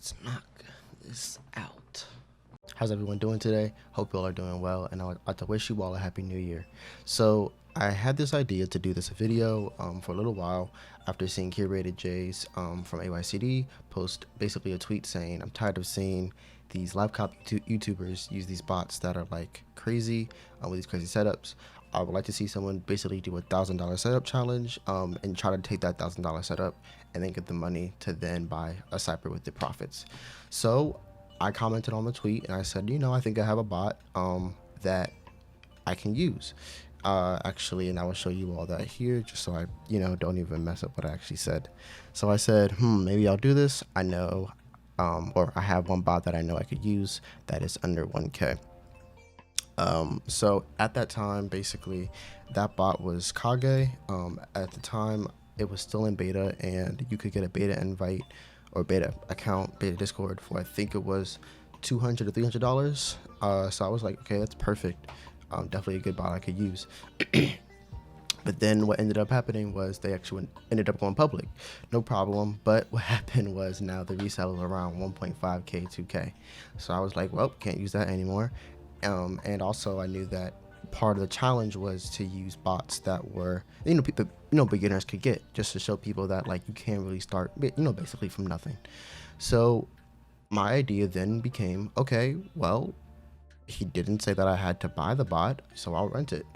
Let's knock this out. How's everyone doing today? Hope you all are doing well, and I'd like to wish you all a happy new year. So I had this idea to do this video for a little while after seeing Curated J's from AYCD post basically a tweet saying, I'm tired of seeing these live copy YouTubers use these bots that are like crazy with these crazy setups. I would like to see someone basically do $1,000 setup challenge and try to take that $1,000 setup and then get the money to then buy a Cypher with the profits. So I commented on the tweet and I said, I think I have a bot that I can use. Actually, and I will show you all that here just so I, don't even mess up what I actually said. So I said, maybe I'll do this. I know, or I have one bot that I know I could use that is under 1K. So at that time, basically that bot was Kage. At the time it was still in beta and you could get a beta invite or beta account, beta Discord for, I think it was $200 to $300. So I was like, okay, that's perfect. Definitely a good bot I could use. But then what ended up happening was they actually ended up going public. No problem. But what happened was now the resale is around 1.5K, 2K. So I was like, well, can't use that anymore. And also I knew that part of the challenge was to use bots that were, people, beginners could get, just to show people that like you can't really start, basically from nothing. So my idea then became, okay, well, he didn't say that I had to buy the bot, so I'll rent it.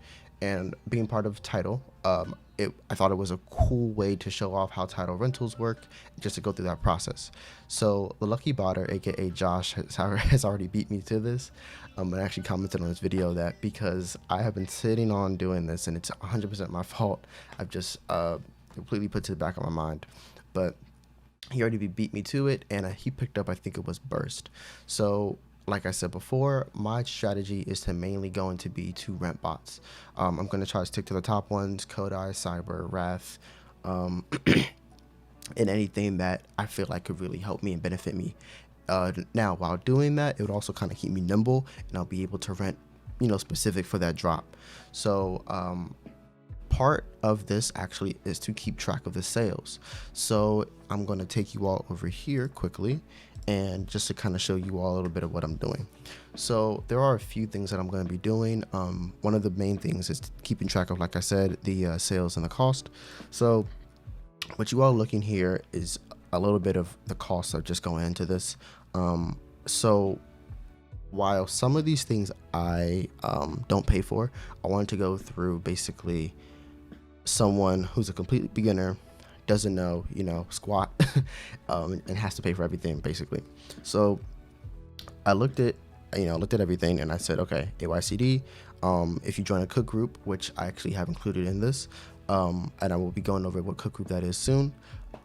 And being part of Tidal, I thought it was a cool way to show off how Tidal rentals work, just to go through that process. So the lucky botter, aka Josh, has already beat me to this. And actually commented on this video that because I have been sitting on doing this and it's 100% my fault, I've just completely put to the back of my mind. But he already beat me to it, and he picked up, I think it was Burst. So like I said before, my strategy is to mainly going to be to rent bots. I'm going to try to stick to the top ones: Kodai, Cyber, Wrath, and anything that I feel like could really help me and benefit me. Now, while doing that, it would also kind of keep me nimble, and I'll be able to rent, specific for that drop. So part of this actually is to keep track of the sales. So I'm going to take you all over here quickly and just to kind of show you all a little bit of what I'm doing. So there are a few things that I'm going to be doing. One of the main things is keeping track of, like I said, the sales and the cost. So what you all looking here is a little bit of the costs of just going into this. So while some of these things I don't pay for, I wanted to go through basically someone who's a complete beginner, doesn't know, squat, and has to pay for everything basically. So I looked at everything and I said, okay, AYCD, if you join a cook group, which I actually have included in this, and I will be going over what cook group that is soon,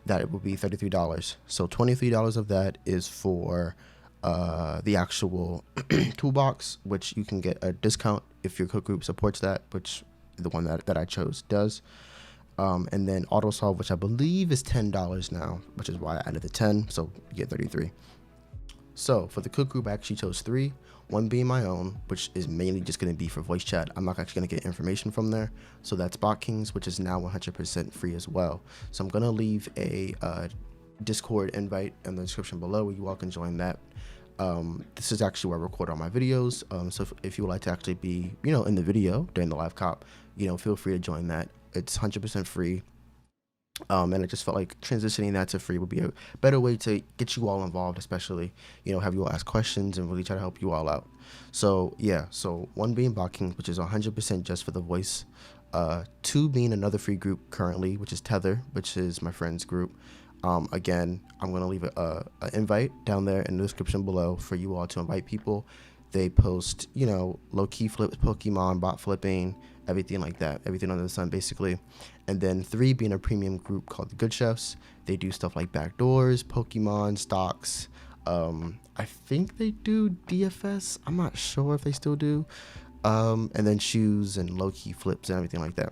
that it will be $33. So $23 of that is for the actual toolbox, which you can get a discount if your cook group supports that, which the one that I chose does. And then auto solve, which I believe is $10 now, which is why I added the 10, so you get 33. So for the cook group, I actually chose 3, one being my own, which is mainly just going to be for voice chat. I'm not actually going to get information from there. So that's Bot Kings, which is now 100% free as well. So I'm going to leave a Discord invite in the description below where you all can join that. This is actually where I record all my videos. So if you would like to actually be, in the video during the live cop, feel free to join that. It's 100% free. And I just felt like transitioning that to free would be a better way to get you all involved, especially, have you all ask questions and really try to help you all out. So yeah, so 1 being Blocking, which is 100% just for the voice. 2 being another free group currently, which is Tether, which is my friend's group. Again, I'm going to leave an invite down there in the description below for you all to invite people. They post, low-key flips, Pokemon, bot flipping, everything like that, everything under the sun basically. And then 3 being a premium group called the Good Chefs. They do stuff like backdoors, Pokemon, stocks. I think they do DFS. I'm not sure if they still do. And then shoes and low-key flips and everything like that.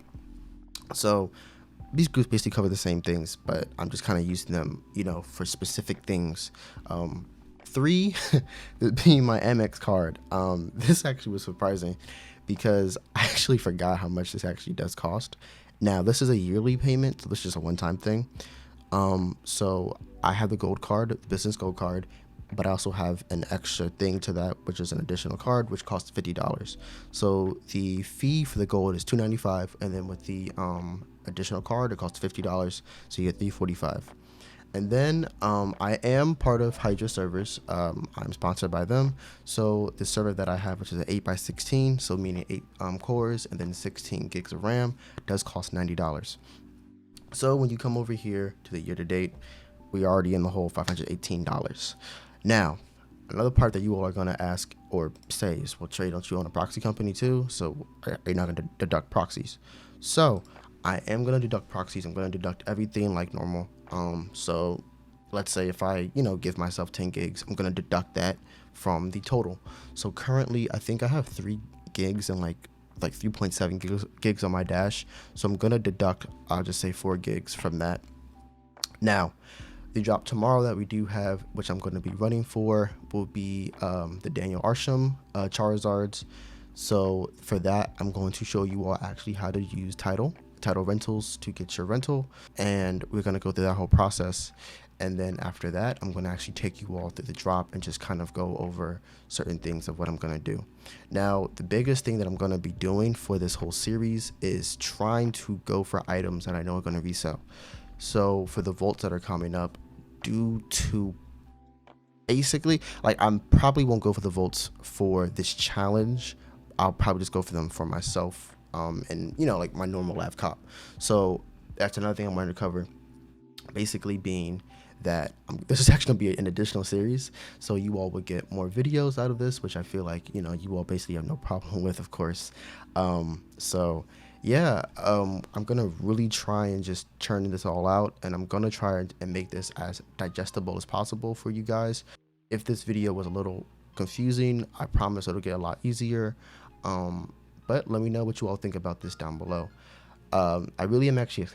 So these groups basically cover the same things, but I'm just kind of using them, for specific things. 3 being my Amex card. This actually was surprising because I actually forgot how much this actually does cost. Now this is a yearly payment, so this is just a one-time thing. So I have the gold card, the business gold card, but I also have an extra thing to that, which is an additional card, which costs $50. So the fee for the gold is $295, and then with the additional card, it costs $50, so you get $345. And then I am part of Hydra Servers. I'm sponsored by them. So the server that I have, which is an 8x16, so meaning 8 cores and then 16 gigs of RAM, does cost $90. So when you come over here to the year to date, we are already in the whole $518. Now, another part that you all are going to ask or say is, well, Trey, don't you own a proxy company too? So are you not going to deduct proxies? So I am going to deduct proxies. I'm going to deduct everything like normal. So let's say if I, give myself 10 gigs, I'm going to deduct that from the total. So currently I think I have 3 gigs and like 3.7 gigs on my dash. So I'm going to deduct, I'll just say 4 gigs from that. Now, the drop tomorrow that we do have, which I'm going to be running for, will be the Daniel Arsham Charizards. So for that, I'm going to show you all actually how to use Tidal rentals to get your rental, and we're going to go through that whole process. And then after that, I'm going to actually take you all through the drop and just kind of go over certain things of what I'm going to do. Now, the biggest thing that I'm going to be doing for this whole series is trying to go for items that I know are going to resell. So for the vaults that are coming up, due to basically, like, I probably won't go for the vaults for this challenge. I'll probably just go for them for myself. And like my normal lab cop. So that's another thing I'm going to cover, basically being that this is actually going to be an additional series, so you all would get more videos out of this, which I feel like you all basically have no problem with, of course. So yeah, I'm gonna really try and just churn this all out, and I'm gonna try and make this as digestible as possible for you guys. If this video was a little confusing, I promise it'll get a lot easier. But let me know what you all think about this down below. I really am actually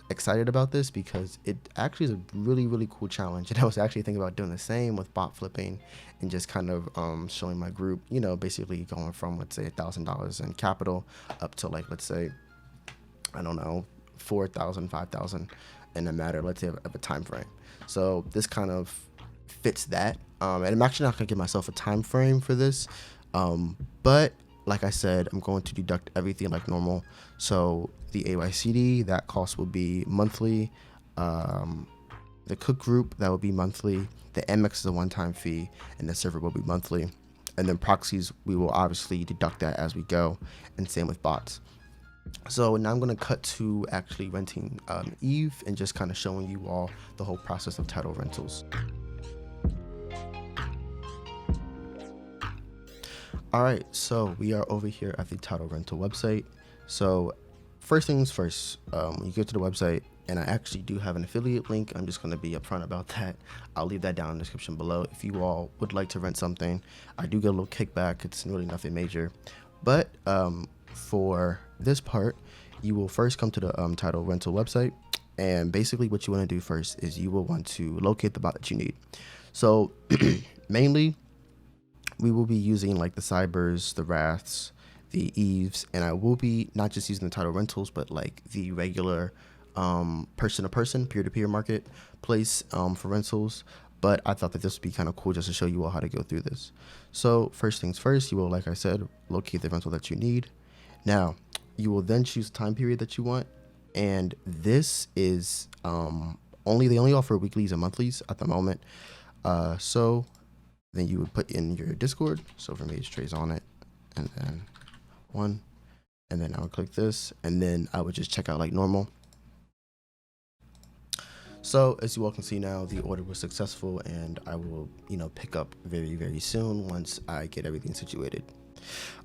excited about this because it actually is a really, really cool challenge. And I was actually thinking about doing the same with bot flipping and just kind of showing my group, basically going from, let's say, $1,000 in capital up to, like, let's say, I don't know, 4,000, 5,000 in a matter, let's say, of a time frame. So this kind of fits that. And I'm actually not going to give myself a time frame for this. But like I said, I'm going to deduct everything like normal. So the AYCD, that cost will be monthly. The cook group, that will be monthly. The MX is a one-time fee, and the server will be monthly. And then proxies, we will obviously deduct that as we go, and same with bots. So now I'm going to cut to actually renting Eve and just kind of showing you all the whole process of Tidal rentals. Alright, so we are over here at the Tidal rental website. So first things first, when you get to the website, and I actually do have an affiliate link, I'm just going to be upfront about that. I'll leave that down in the description below. If you all would like to rent something, I do get a little kickback. It's really nothing major. But for this part, you will first come to the Tidal rental website, and basically what you want to do first is you will want to locate the bot that you need. So mainly, we will be using like the Cybers, the Wraths, the Eves, and I will be not just using the Tidal rentals, but like the regular person-to-person, peer-to-peer marketplace for rentals. But I thought that this would be kind of cool just to show you all how to go through this. So first things first, you will, like I said, locate the rental that you need. Now, you will then choose the time period that you want, and this is they only offer weeklies and monthlies at the moment. So then you would put in your Discord. So for me, it's Trey's on it, and then 1, and then I would click this, and then I would just check out like normal. So as you all can see now, the order was successful, and I will, pick up very, very soon once I get everything situated.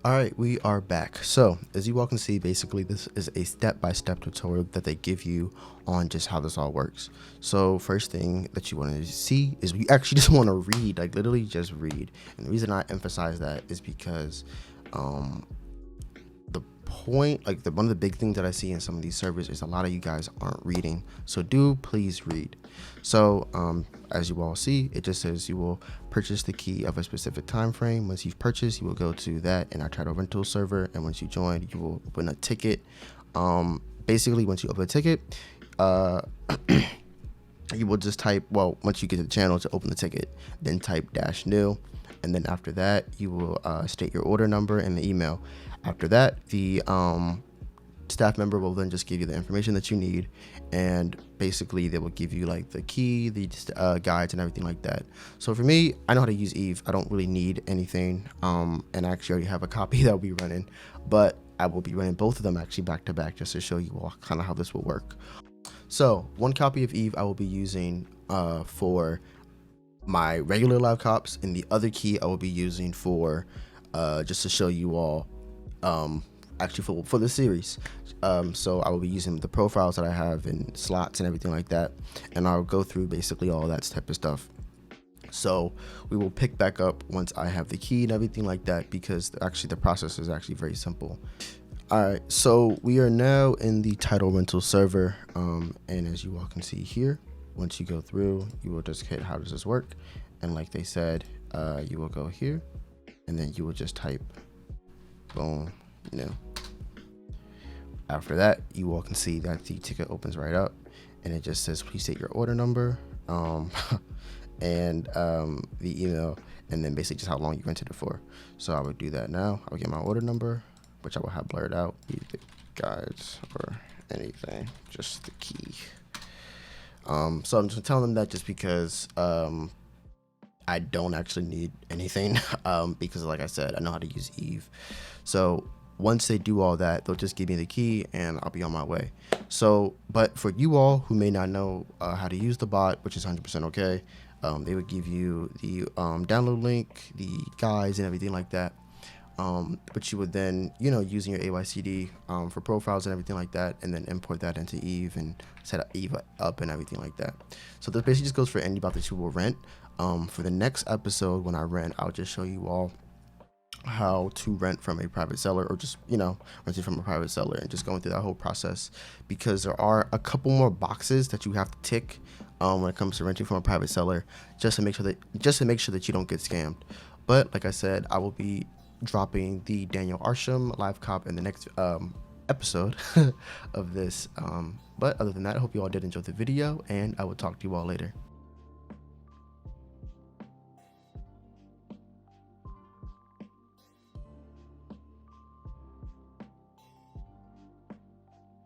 All right, we are back. So as you all can see, basically this is a step-by-step tutorial that they give you on just how this all works. So first thing that you want to see is you actually just want to read, like literally just read. And the reason I emphasize that is because the point, like one of the big things that I see in some of these servers is a lot of you guys aren't reading. So do please read. So as you all see, it just says you will purchase the key of a specific time frame. Once you've purchased, you will go to that in our Tidal rental server, and once you join, you will open a ticket. Basically, once you open a ticket, you will just type, well, once you get to the channel to open the ticket, then type -new, and then after that you will state your order number and the email. After that, the staff member will then just give you the information that you need, and basically they will give you like the key, the guides and everything like that. So for me, I know how to use Eve. I don't really need anything, and I actually already have a copy that will be running, but I will be running both of them actually back to back just to show you all kind of how this will work. So one copy of Eve I will be using for my regular live cops, and the other key I will be using for just to show you all actually for the series. So I will be using the profiles that I have in slots and everything like that, and I'll go through basically all that type of stuff. So we will pick back up once I have the key and everything like that, because actually the process is actually very simple. All right, so we are now in the Tidal rental server, and as you all can see here, once you go through, you will just hit how does this work, and like they said, you will go here, and then you will just type boom, new. After that, you all can see that the ticket opens right up, and it just says please state your order number, and the email, and then basically just how long you rented it for. So I would do that now. I would get my order number, which I will have blurred out, be the guides or anything, just the key. So I'm just telling them that just because I don't actually need anything, because like I said, I know how to use Eve. So once they do all that, they'll just give me the key and I'll be on my way. So, but for you all who may not know how to use the bot, which is 100% okay, they would give you the download link, the guides and everything like that. But you would then, using your AYCD for profiles and everything like that, and then import that into Eve and set Eve up and everything like that. So this basically just goes for any bot that you will rent. For the next episode, when I rent, I'll just show you all how to rent from a private seller, or just renting from a private seller, and just going through that whole process, because there are a couple more boxes that you have to tick when it comes to renting from a private seller, just to make sure that you don't get scammed. But like I said, I will be dropping the Daniel Arsham live cop in the next episode of this, but other than that, I hope you all did enjoy the video, and I will talk to you all later.